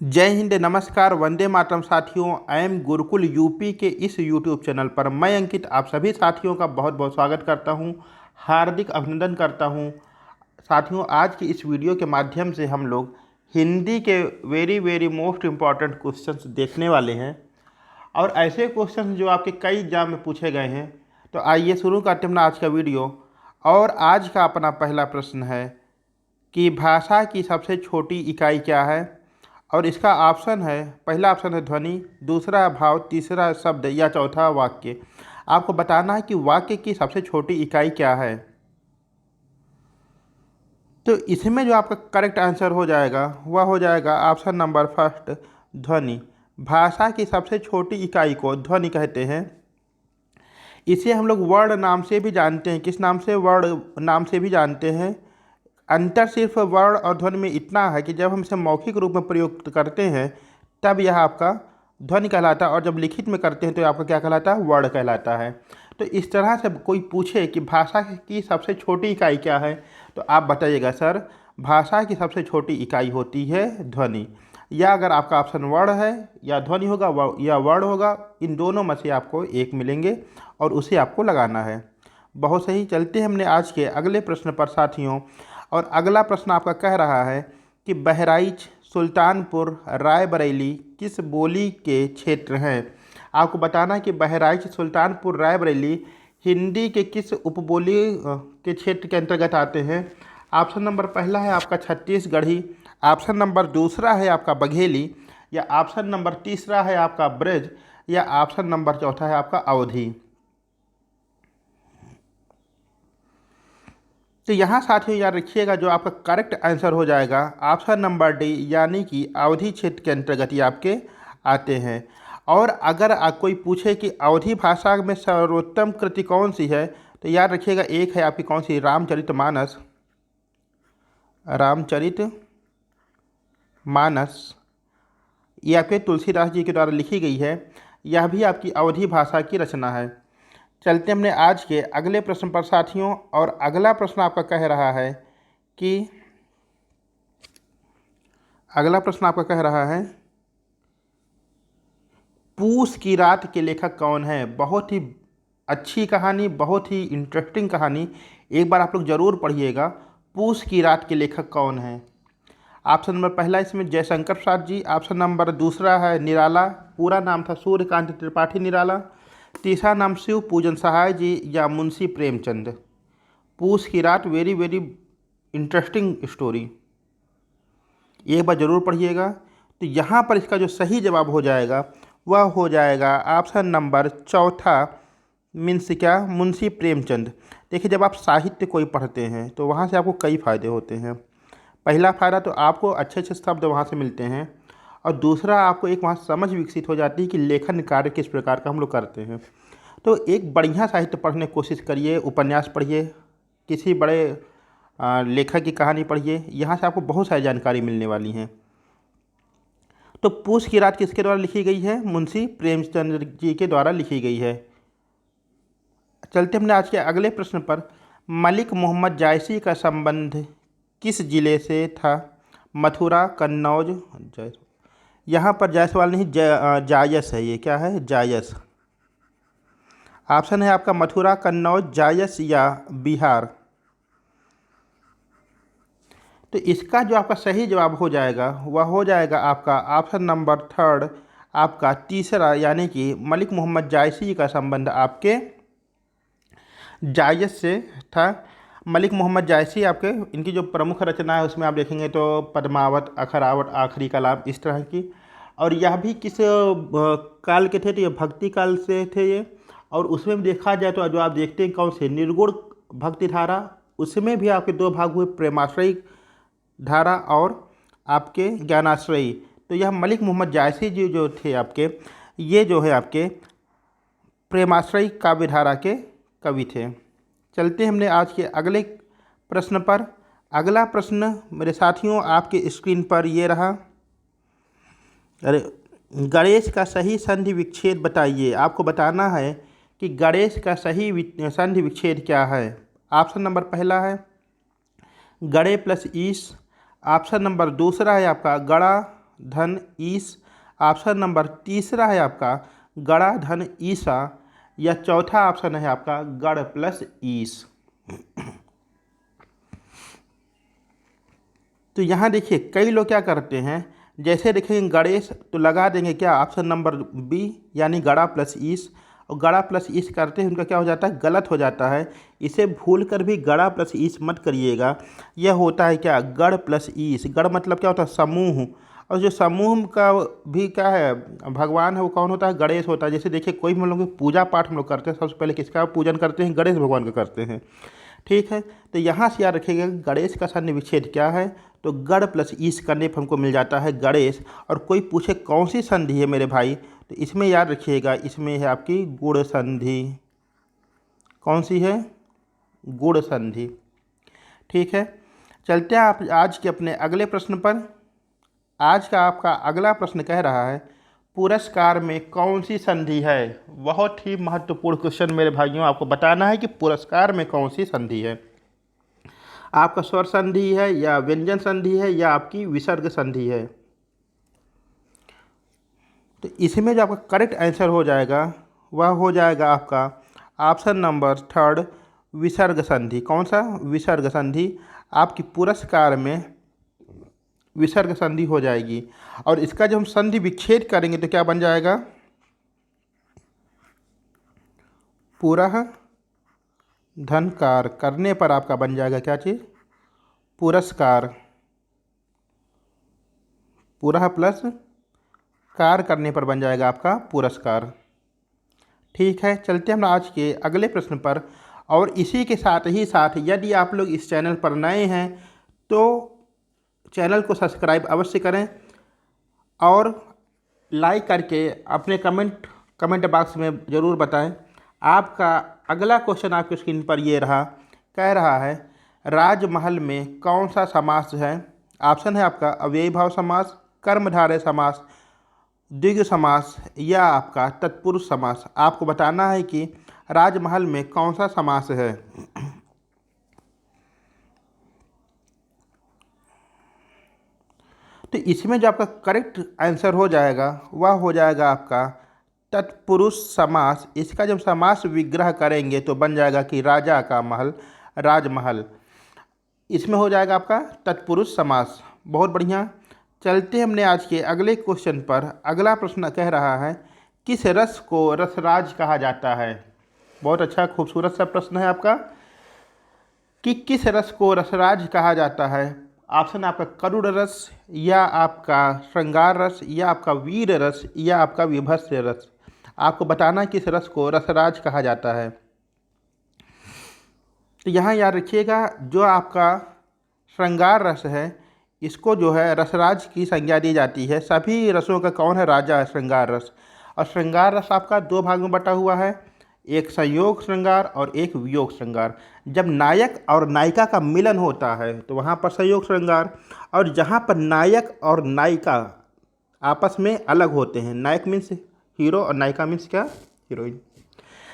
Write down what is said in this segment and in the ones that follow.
जय हिंद, नमस्कार, वंदे मातरम साथियों। आई एम गुरुकुल यूपी के इस यूट्यूब चैनल पर मैं अंकित आप सभी साथियों का बहुत बहुत स्वागत करता हूं, हार्दिक अभिनंदन करता हूं। साथियों, आज की इस वीडियो के माध्यम से हम लोग हिंदी के very very most important questions देखने वाले हैं और ऐसे क्वेश्चंस जो आपके कई एग्जाम में पूछे गए हैं। तो आइए शुरू करते हैं अपना आज का वीडियो। और आज का अपना पहला प्रश्न है कि भाषा की सबसे छोटी इकाई क्या है। और इसका ऑप्शन है, पहला ऑप्शन है ध्वनि, दूसरा है भाव, तीसरा है शब्द या चौथा वाक्य। आपको बताना है कि वाक्य की सबसे छोटी इकाई क्या है। तो इसमें जो आपका करेक्ट आंसर हो जाएगा वह हो जाएगा ऑप्शन नंबर फर्स्ट, ध्वनि। भाषा की सबसे छोटी इकाई को ध्वनि कहते हैं। इसे हम लोग वर्ण नाम से भी जानते हैं। किस नाम से? वर्ण नाम से भी जानते हैं। अंतर सिर्फ वर्ण और ध्वनि में इतना है कि जब हम इसे मौखिक रूप में प्रयोग करते हैं तब यह आपका ध्वनि कहलाता है, और जब लिखित में करते हैं तो आपका क्या कहलाता है? वर्ण कहलाता है। तो इस तरह से कोई पूछे कि भाषा की सबसे छोटी इकाई क्या है, तो आप बताइएगा सर भाषा की सबसे छोटी इकाई होती है ध्वनि। या अगर आपका ऑप्शन वर्ण है या ध्वनि होगा या वर्ण होगा, इन दोनों में से आपको एक मिलेंगे और उसे आपको लगाना है। बहुत सही। चलते हैं हमने आज के अगले प्रश्न पर साथियों। और अगला प्रश्न आपका कह रहा है कि बहराइच, सुल्तानपुर, रायबरेली किस बोली के क्षेत्र हैं। आपको बताना है कि बहराइच, सुल्तानपुर, रायबरेली हिंदी के किस उपबोली के क्षेत्र के अंतर्गत आते हैं। ऑप्शन नंबर पहला है आपका छत्तीसगढ़ी, ऑप्शन नंबर दूसरा है आपका बघेली, या ऑप्शन नंबर तीसरा है आपका ब्रज, या ऑप्शन नंबर चौथा है आपका अवधी। तो यहाँ साथियों याद रखिएगा, जो आपका करेक्ट आंसर हो जाएगा ऑप्शन नंबर डी, यानी कि अवधी क्षेत्र के अंतर्गत ये आपके आते हैं। और अगर कोई पूछे कि अवधी भाषा में सर्वोत्तम कृति कौन सी है, तो याद रखिएगा एक है आपकी कौन सी? रामचरितमानस। रामचरितमानस ये आपके तुलसीदास जी के द्वारा लिखी गई है। यह भी आपकी अवधी भाषा की रचना है। चलते हमने आज के अगले प्रश्न पर साथियों। और अगला प्रश्न आपका कह रहा है कि पूस की रात के लेखक कौन है। बहुत ही अच्छी कहानी, बहुत ही इंटरेस्टिंग कहानी, एक बार आप लोग जरूर पढ़िएगा। पूस की रात के लेखक कौन है। ऑप्शन नंबर पहला इसमें जयशंकर प्रसाद जी, ऑप्शन नंबर दूसरा है निराला, पूरा नाम था सूर्यकांत त्रिपाठी निराला, तीसरा नाम शिव पूजन सहाय जी, या मुंशी प्रेमचंद। पूस की रात वेरी वेरी इंटरेस्टिंग स्टोरी, एक बार जरूर पढ़िएगा। तो यहाँ पर इसका जो सही जवाब हो जाएगा वह हो जाएगा ऑप्शन नंबर चौथा, मीन्स क्या? मुंशी प्रेमचंद। देखिए, जब आप साहित्य कोई पढ़ते हैं तो वहाँ से आपको कई फ़ायदे होते हैं। पहला फ़ायदा तो आपको अच्छे अच्छे शब्द वहाँ से मिलते हैं, और दूसरा आपको एक वहाँ समझ विकसित हो जाती है कि लेखन कार्य किस प्रकार का हम लोग करते हैं। तो एक बढ़िया साहित्य पढ़ने की कोशिश करिए, उपन्यास पढ़िए, किसी बड़े लेखक की कहानी पढ़िए, यहाँ से आपको बहुत सारी जानकारी मिलने वाली है। तो पूस की रात किसके द्वारा लिखी गई है? मुंशी प्रेमचंद जी के द्वारा लिखी गई है। चलते हमने आज के अगले प्रश्न पर। मलिक मोहम्मद जायसी का संबंध किस जिले से था। मथुरा, कन्नौज, यहाँ पर जायसवाल नहीं, जायस है। ये क्या है? जायस। ऑप्शन है आपका मथुरा, कन्नौज, जायस या बिहार। तो इसका जो आपका सही जवाब हो जाएगा वह हो जाएगा आपका ऑप्शन नंबर थर्ड, आपका तीसरा, यानी कि मलिक मोहम्मद जायसी का संबंध आपके जायस से था। मलिक मोहम्मद जायसी आपके, इनकी जो प्रमुख रचना है उसमें आप देखेंगे तो पद्मावत, अखरावत, आखिरी कलाम, इस तरह की। और यह भी किस काल के थे? तो ये भक्ति काल से थे ये। और उसमें भी देखा जाए तो जो आप देखते हैं कौन से? निर्गुण भक्ति धारा, उसमें भी आपके दो भाग हुए, प्रेमाश्रयी धारा और आपके ज्ञानाश्रयी। तो यह मलिक मोहम्मद जायसी जी जो थे आपके, ये जो है आपके प्रेमाश्रयी काव्य धारा के कवि थे। चलते हमने आज के अगले प्रश्न पर। अगला प्रश्न मेरे साथियों आपके स्क्रीन पर ये रहा। अरे, गणेश का सही संधि विच्छेद बताइए। आपको बताना है कि गणेश का सही संधि विच्छेद क्या है। ऑप्शन नंबर पहला है गड़े प्लस ईस, ऑप्शन नंबर दूसरा है आपका गड़ा धन ईस, ऑप्शन नंबर तीसरा है आपका गड़ा धन ईसा, या चौथा ऑप्शन है आपका गढ़ प्लस ईस। तो यहाँ देखिए कई लोग क्या करते हैं, जैसे देखेंगे गणेश तो लगा देंगे क्या ऑप्शन नंबर बी यानी गड़ा प्लस ईस, और गड़ा प्लस ईस करते हैं उनका क्या हो जाता है, गलत हो जाता है। इसे भूल कर भी गड़ा प्लस ईस मत करिएगा, यह होता है क्या गढ़ प्लस ईस। गढ़ मतलब क्या होता है, समूह, और जो समूह का भी क्या है भगवान है वो कौन होता है, गणेश होता है। जैसे देखिए कोई भी हम लोग पूजा पाठ हम लोग करते हैं, सबसे पहले किसका पूजन करते हैं, गणेश भगवान का करते हैं, ठीक है। तो यहाँ से याद रखिएगा गणेश का सन्नि विच्छेद क्या है, तो गढ़ प्लस ईस करने पर हमको मिल जाता है गणेश। और कोई पूछे कौन सी संधि है मेरे भाई, तो इसमें याद रखिएगा इसमें है आपकी गुण संधि। कौन सी है, गुण संधि, ठीक है। चलते हैं आप आज के अपने अगले प्रश्न पर। आज का आपका अगला प्रश्न कह रहा है पुरस्कार में कौन सी संधि है। बहुत ही महत्वपूर्ण क्वेश्चन मेरे भाइयों, आपको बताना है कि पुरस्कार में कौन सी संधि है। आपका स्वर संधि है या व्यंजन संधि है या आपकी विसर्ग संधि है। तो इसमें जो आपका करेक्ट आंसर हो जाएगा वह हो जाएगा आपका ऑप्शन नंबर थर्ड विसर्ग संधि। कौन सा, विसर्ग संधि। आपकी पुरस्कार में विसर्ग संधि हो जाएगी। और इसका जब हम संधि विच्छेद करेंगे तो क्या बन जाएगा, पुरः धनकार करने पर आपका बन जाएगा क्या चीज़, पुरस्कार। पुरः प्लस कार करने पर बन जाएगा आपका पुरस्कार, ठीक है। चलते हम आज के अगले प्रश्न पर। और इसी के साथ ही साथ यदि आप लोग इस चैनल पर नए हैं तो चैनल को सब्सक्राइब अवश्य करें और लाइक करके अपने कमेंट बॉक्स में ज़रूर बताएं। आपका अगला क्वेश्चन आपकी स्क्रीन पर ये रहा, कह रहा है राजमहल में कौन सा समास है। ऑप्शन है आपका अव्ययी भाव समास, कर्मधारय समास, द्विगु समास या आपका तत्पुरुष समास। आपको बताना है कि राजमहल में कौन सा समास है। तो इसमें जो आपका करेक्ट आंसर हो जाएगा वह हो जाएगा आपका तत्पुरुष समास। इसका जब समास विग्रह करेंगे तो बन जाएगा कि राजा का महल, राजमहल। इसमें हो जाएगा आपका तत्पुरुष समास। बहुत बढ़िया। चलते हमने आज के अगले क्वेश्चन पर। अगला प्रश्न कह रहा है किस रस को रसराज कहा जाता है। बहुत अच्छा खूबसूरत सा प्रश्न है आपका कि किस रस को रसराज कहा जाता है। ऑप्शन आपका करुण रस या आपका श्रृंगार रस या आपका वीर रस या आपका विभत्स रस। आपको बताना किस रस को रसराज कहा जाता है। तो यहाँ याद रखिएगा जो आपका श्रृंगार रस है इसको जो है रसराज की संज्ञा दी जाती है। सभी रसों का कौन है, राजा है श्रृंगार रस। और श्रृंगार रस आपका दो भाग में बटा हुआ है, एक संयोग श्रृंगार और एक वियोग श्रृंगार। जब नायक और नायिका का मिलन होता है तो वहाँ पर संयोग श्रृंगार, और जहाँ पर नायक और नायिका आपस में अलग होते हैं, नायक मीन्स हीरो और नायिका मीन्स क्या, हीरोइन।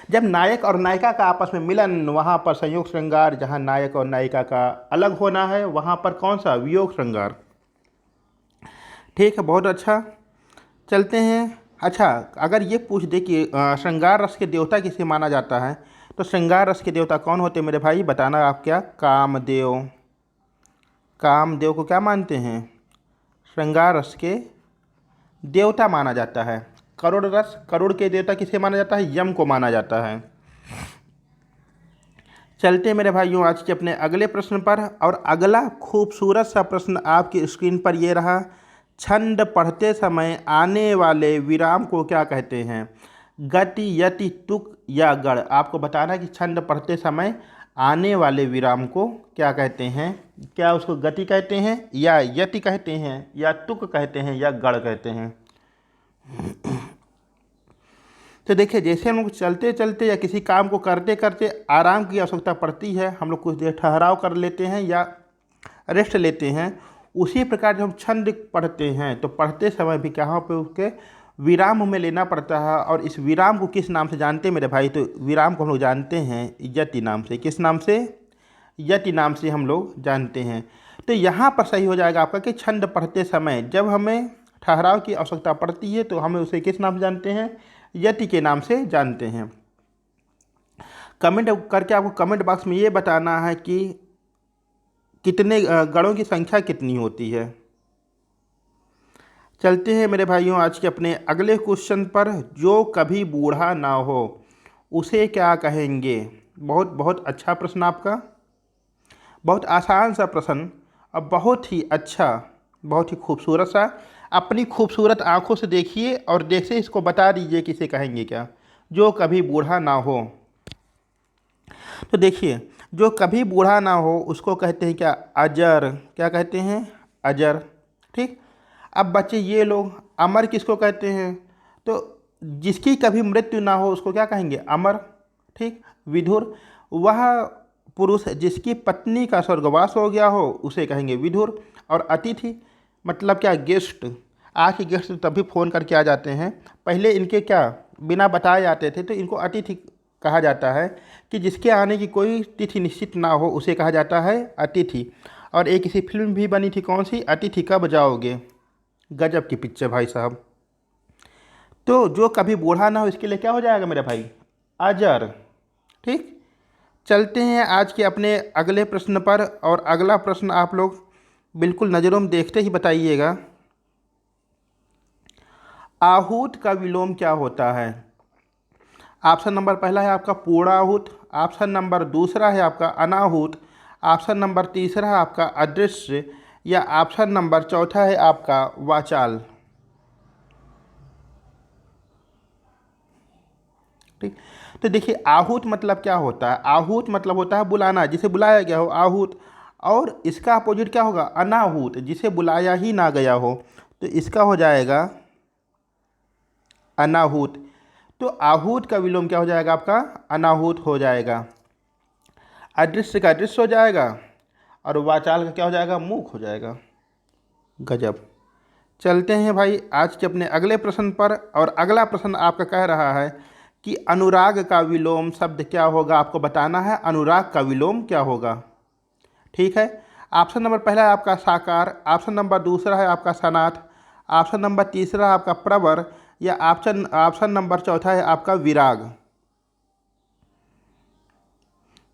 जब नायक और नायिका का आपस में मिलन वहाँ पर संयोग श्रृंगार, जहाँ नायक और नायिका का अलग होना है वहाँ पर कौन सा, वियोग श्रृंगार। ठीक है, बहुत अच्छा। चलते हैं। अच्छा, अगर ये पूछ दे कि श्रृंगार रस के देवता किसे माना जाता है तो श्रृंगार रस के देवता कौन होते हैं मेरे भाई, बताना आप क्या, कामदेव। कामदेव को क्या मानते हैं, श्रृंगार रस के देवता माना जाता है। करुण रस, करुण के देवता किसे माना जाता है, यम को माना जाता है। चलते मेरे भाइयों आज के अपने अगले प्रश्न पर। और अगला खूबसूरत सा प्रश्न आपकी स्क्रीन पर ये रहा, छंद पढ़ते समय आने वाले विराम को क्या कहते हैं, गति, यति, तुक या गढ़। आपको बताना कि छंद पढ़ते समय आने वाले विराम को क्या कहते हैं, क्या उसको गति कहते हैं या यति कहते हैं या तुक कहते हैं या गढ़ कहते हैं। तो देखिए जैसे हम लोग चलते चलते या किसी काम को करते करते आराम की आवश्यकता पड़ती है, हम लोग कुछ देर ठहराव कर लेते हैं या रेस्ट लेते हैं, उसी प्रकार जब हम छंद पढ़ते हैं तो पढ़ते समय भी कहाँ पे उसके विराम हमें लेना पड़ता है। और इस विराम को किस नाम से जानते हैं मेरे भाई, तो विराम को हम लोग जानते हैं यति नाम से। किस नाम से, यति नाम से हम लोग जानते हैं। तो यहाँ पर सही हो जाएगा आपका कि छंद पढ़ते समय जब हमें ठहराव की आवश्यकता पड़ती है तो हमें उसे किस नाम से जानते हैं, यति के नाम से जानते हैं। कमेंट करके आपको कमेंट बॉक्स में ये बताना है कि कितने गणों की संख्या कितनी होती है। चलते हैं मेरे भाइयों आज के अपने अगले क्वेश्चन पर। जो कभी बूढ़ा ना हो उसे क्या कहेंगे। बहुत बहुत अच्छा प्रश्न आपका, बहुत आसान सा प्रश्न और बहुत ही अच्छा, बहुत ही खूबसूरत सा। अपनी खूबसूरत आंखों से देखिए और देखते इसको बता दीजिए कि इसे कहेंगे क्या। जो कभी बूढ़ा ना हो, तो देखिए जो कभी बूढ़ा ना हो उसको कहते हैं क्या, अजर। क्या कहते हैं, अजर। ठीक। अब बच्चे ये लोग अमर किसको कहते हैं, तो जिसकी कभी मृत्यु ना हो उसको क्या कहेंगे, अमर। ठीक। विधुर, वह पुरुष जिसकी पत्नी का स्वर्गवास हो गया हो उसे कहेंगे विधुर। और अतिथि मतलब क्या, गेस्ट। आज के गेस्ट तभी फ़ोन करके आ जाते हैं, पहले इनके क्या बिना बताए आते थे, तो इनको अतिथि कहा जाता है कि जिसके आने की कोई तिथि निश्चित ना हो उसे कहा जाता है अतिथि। और एक इसी फिल्म भी बनी थी, कौन सी, अतिथि कब जाओगे। गजब की पिक्चर भाई साहब। तो जो कभी बूढ़ा ना हो इसके लिए क्या हो जाएगा मेरे भाई, अजर। ठीक। चलते हैं आज के अपने अगले प्रश्न पर। और अगला प्रश्न आप लोग बिल्कुल नज़रों में देखते ही बताइएगा। आहूत का विलोम क्या होता है। ऑप्शन नंबर पहला है आपका पूर्णाहुत, ऑप्शन नंबर दूसरा है आपका अनाहुत, ऑप्शन नंबर तीसरा है आपका अदृश्य, या ऑप्शन नंबर चौथा है आपका वाचाल। ठीक। तो देखिए आहूत मतलब क्या होता है, आहूत मतलब होता है बुलाना, जिसे बुलाया गया हो आहूत। और इसका अपोजिट क्या होगा, अनाहूत, जिसे बुलाया ही ना गया हो, तो इसका हो जाएगा अनाहूत। तो आहूत का विलोम क्या हो जाएगा आपका, अनाहूत हो जाएगा। अदृश्य का अदृश्य हो जाएगा और वाचाल का क्या हो जाएगा, मूक हो जाएगा। गजब। चलते हैं भाई आज के अपने अगले प्रश्न पर। और अगला प्रश्न आपका कह रहा है कि अनुराग का विलोम शब्द क्या होगा। आपको बताना है अनुराग का विलोम क्या होगा। ठीक है। ऑप्शन नंबर पहला है आपका साकार, ऑप्शन नंबर दूसरा है आपका सनाथ, ऑप्शन नंबर तीसरा है आपका प्रवर, या ऑप्शन नंबर चौथा है आपका विराग।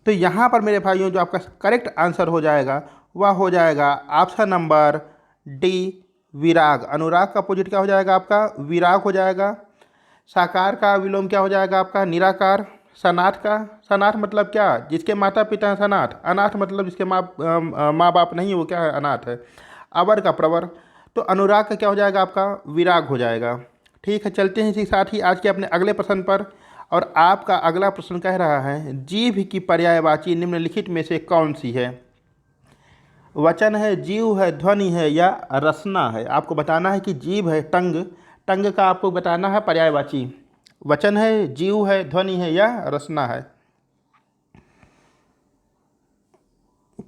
तो यहाँ पर मेरे भाइयों जो आपका करेक्ट आंसर हो जाएगा वह हो जाएगा ऑप्शन नंबर डी, विराग। अनुराग का अपोजिट क्या हो जाएगा आपका, विराग हो जाएगा। साकार का विलोम क्या हो जाएगा आपका, निराकार। सनाथ का, सनाथ मतलब क्या, जिसके माता पिता हैं सनाथ। अनाथ मतलब जिसके माँ बाप नहीं, वो क्या है, अनाथ है। अवर का प्रवर। तो अनुराग का क्या हो जाएगा आपका, विराग हो जाएगा। ठीक है। चलते हैं इसी के साथ ही आज के अपने अगले प्रश्न पर। और आपका अगला प्रश्न कह रहा है जीभ की पर्यायवाची निम्नलिखित में से कौन सी है। वचन है, जीव है, ध्वनि है, या रसना है। आपको बताना है कि जीभ है, टंग, टंग का आपको बताना है पर्यायवाची। वचन है, जीव है, ध्वनि है, या रसना है।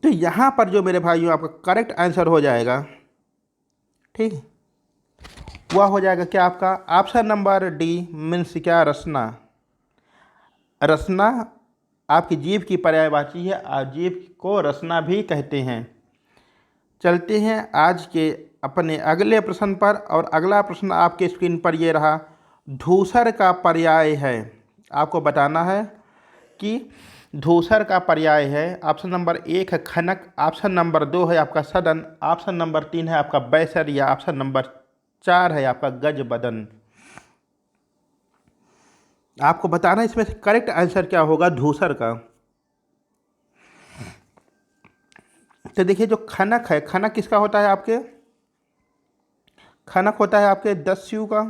तो यहाँ पर जो मेरे भाइयों आपका करेक्ट आंसर हो जाएगा, ठीक, वह हो जाएगा क्या आपका ऑप्शन नंबर डी, मीन्स क्या, रसना। रसना आपकी जीभ की पर्यायवाची है, आप जीभ को रसना भी कहते हैं। चलते हैं आज के अपने अगले प्रश्न पर। और अगला प्रश्न आपके स्क्रीन पर ये रहा, धूसर का पर्याय है। आपको बताना है कि धूसर का पर्याय है। ऑप्शन नंबर एक है खनक, ऑप्शन नंबर दो है आपका सदन, ऑप्शन नंबर तीन है आपका बैसर, या ऑप्शन नंबर चार है आपका गजबदन। आपको बताना इसमें से करेक्ट आंसर क्या होगा धूसर का। तो देखिए जो खनक है, खनक किसका होता है आपके, खनक होता है आपके दस्यु का।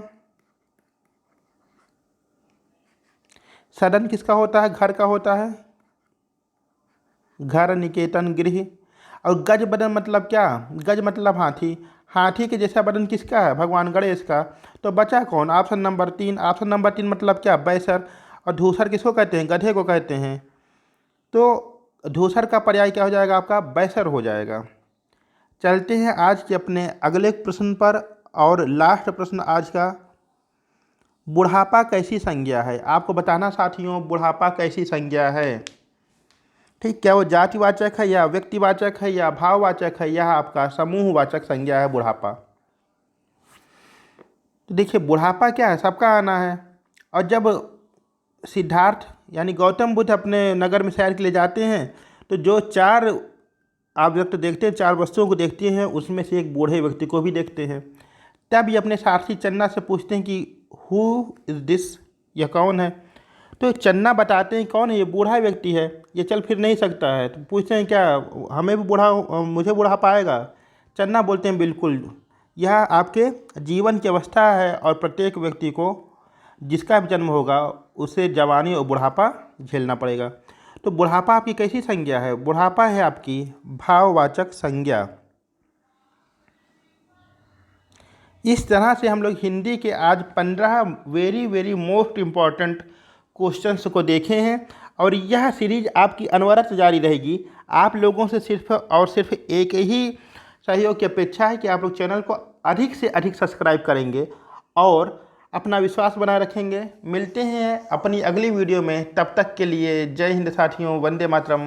सदन किसका होता है, घर का होता है, घर, निकेतन, गृह। और गज बदन मतलब क्या, गज मतलब हाथी, हाथी के जैसा बदन किसका है, भगवान गणेश का। तो बचा कौन, ऑप्शन नंबर तीन। ऑप्शन नंबर तीन मतलब क्या, बैसर। और धूसर किसको कहते हैं, गधे को कहते हैं। तो धूसर का पर्याय क्या हो जाएगा आपका, बैसर हो जाएगा। चलते हैं आज के अपने अगले प्रश्न पर। और लास्ट प्रश्न आज का, बुढ़ापा कैसी संज्ञा है। आपको बताना साथियों बुढ़ापा कैसी संज्ञा है। ठीक, क्या वो जातिवाचक है, या व्यक्तिवाचक है, या भाववाचक है, या आपका समूहवाचक संज्ञा है बुढ़ापा। तो देखिए बुढ़ापा क्या है, सबका आना है। और जब सिद्धार्थ यानी गौतम बुद्ध अपने नगर में सैर के लिए जाते हैं तो जो चार ऑब्जेक्ट देखते हैं, चार वस्तुओं को देखते हैं, उसमें से एक बूढ़े व्यक्ति को भी देखते हैं। तब ये अपने सारथी चन्ना से पूछते हैं कि हु इज़ दिस, यह कौन है। तो चन्ना बताते हैं कौन है, ये बूढ़ा व्यक्ति है, ये चल फिर नहीं सकता है। तो पूछते हैं क्या हमें भी मुझे बूढ़ा पाएगा। चन्ना बोलते हैं बिल्कुल, यह आपके जीवन की अवस्था है और प्रत्येक व्यक्ति को जिसका भी जन्म होगा उसे जवानी और बुढ़ापा झेलना पड़ेगा। तो बुढ़ापा आपकी कैसी संज्ञा है? बुढ़ापा है आपकी भाववाचक संज्ञा। इस तरह से हम लोग हिंदी के आज 15 very very most important questions को देखे हैं और यह सीरीज आपकी अनवरत जारी रहेगी। आप लोगों से सिर्फ और सिर्फ एक ही सहयोग की अपेक्षा है कि आप लोग चैनल को अधिक से अधिक सब्सक्राइब करेंगे और अपना विश्वास बनाए रखेंगे। मिलते हैं अपनी अगली वीडियो में, तब तक के लिए जय हिंद साथियों, वंदे मातरम।